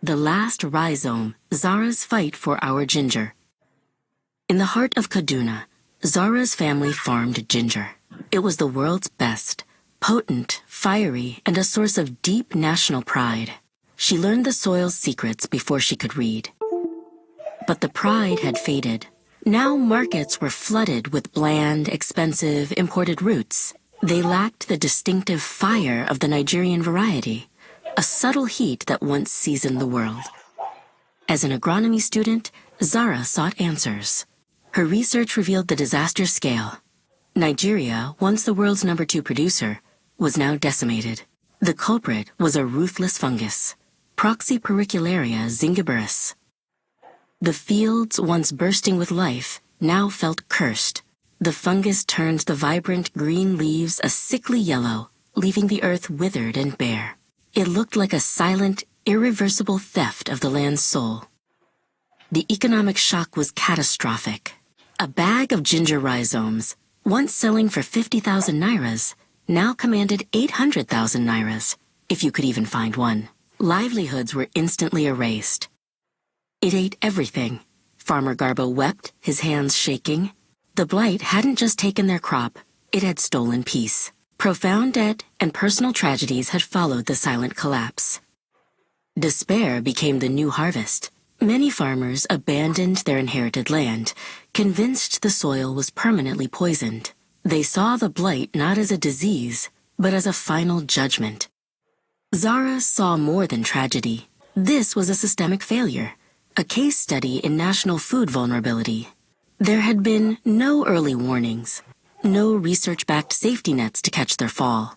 The last rhizome, Zara's fight for our ginger. In the heart of Kaduna, Zara's family farmed ginger. It was the world's best, potent, fiery, and a source of deep national pride. She learned the soil's secrets before she could read. But the pride had faded. Now markets were flooded with bland, expensive, imported roots. They lacked the distinctive fire of the Nigerian variety, a subtle heat that once seasoned the world. As an agronomy student, Zara sought answers. Her research revealed the disaster scale. Nigeria, once the world's #2 producer, was now decimated. The culprit was a ruthless fungus, Proxy pericularia zingiberus. The fields, once bursting with life, now felt cursed. The fungus turned the vibrant green leaves a sickly yellow, leaving the earth withered and bare. It looked like a silent, irreversible theft of the land's soul. The economic shock was catastrophic. A bag of ginger rhizomes, once selling for 50,000 nairas, now commanded 800,000 nairas, if you could even find one. Livelihoods were instantly erased. It ate everything. Farmer Garbo wept, his hands shaking. The blight hadn't just taken their crop, it had stolen peace. Profound debt and personal tragedies had followed the silent collapse. Despair became the new harvest. Many farmers abandoned their inherited land, convinced the soil was permanently poisoned. They saw the blight not as a disease, but as a final judgment. Zara saw more than tragedy. This was a systemic failure, a case study in national food vulnerability. There had been no early warnings, no research-backed safety nets to catch their fall.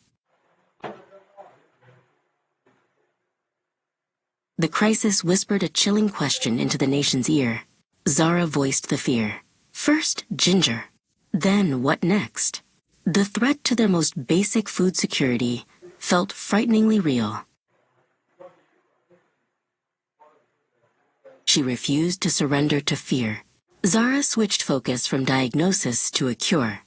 The crisis whispered a chilling question into the nation's ear. Zara voiced the fear. First, ginger. Then, what next? The threat to their most basic food security felt frighteningly real. She refused to surrender to fear. Zara switched focus from diagnosis to a cure.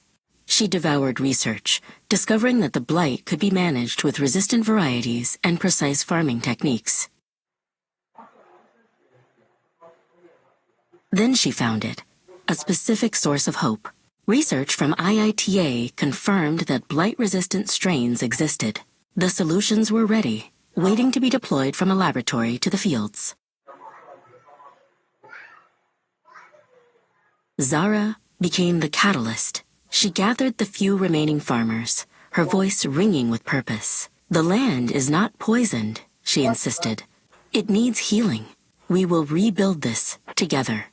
She devoured research, discovering that the blight could be managed with resistant varieties and precise farming techniques. Then she found it, a specific source of hope. Research from IITA confirmed that blight-resistant strains existed. The solutions were ready, waiting to be deployed from a laboratory to the fields. Zara became the catalyst. She gathered the few remaining farmers, her voice ringing with purpose. The land is not poisoned, she insisted. It needs healing. We will rebuild this together.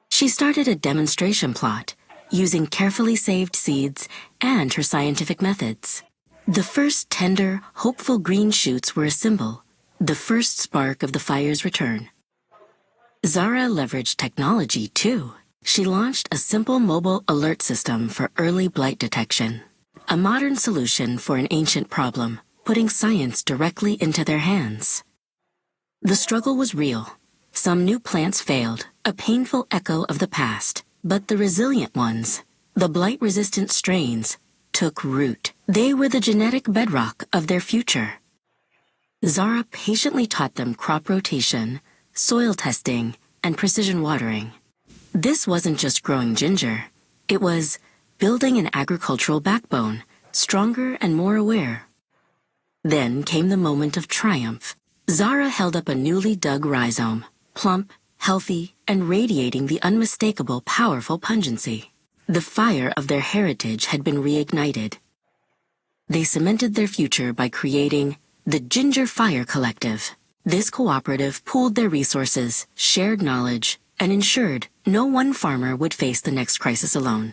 She started a demonstration plot, using carefully saved seeds and her scientific methods. The first tender, hopeful green shoots were a symbol, the first spark of the fire's return. Zara leveraged technology, too. She launched a simple mobile alert system for early blight detection, a modern solution for an ancient problem, putting science directly into their hands. The struggle was real. Some new plants failed, a painful echo of the past, but the resilient ones, the blight-resistant strains, took root. They were the genetic bedrock of their future. Zara patiently taught them crop rotation, soil testing, and precision watering. This wasn't just growing ginger. It was building an agricultural backbone, stronger and more aware. Then came the moment of triumph. Zara held up a newly dug rhizome, plump, healthy, and radiating the unmistakable, powerful pungency. The fire of their heritage had been reignited. They cemented their future by creating the Ginger Fire Collective. This cooperative pooled their resources, shared knowledge, and ensured no one farmer would face the next crisis alone.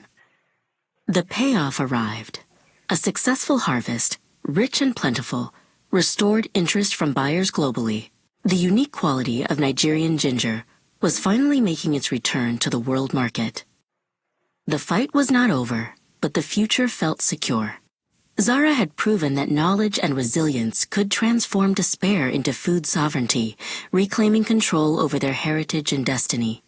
The payoff arrived. A successful harvest, rich and plentiful, restored interest from buyers globally. The unique quality of Nigerian ginger was finally making its return to the world market. The fight was not over, but the future felt secure. Zara had proven that knowledge and resilience could transform despair into food sovereignty, reclaiming control over their heritage and destiny.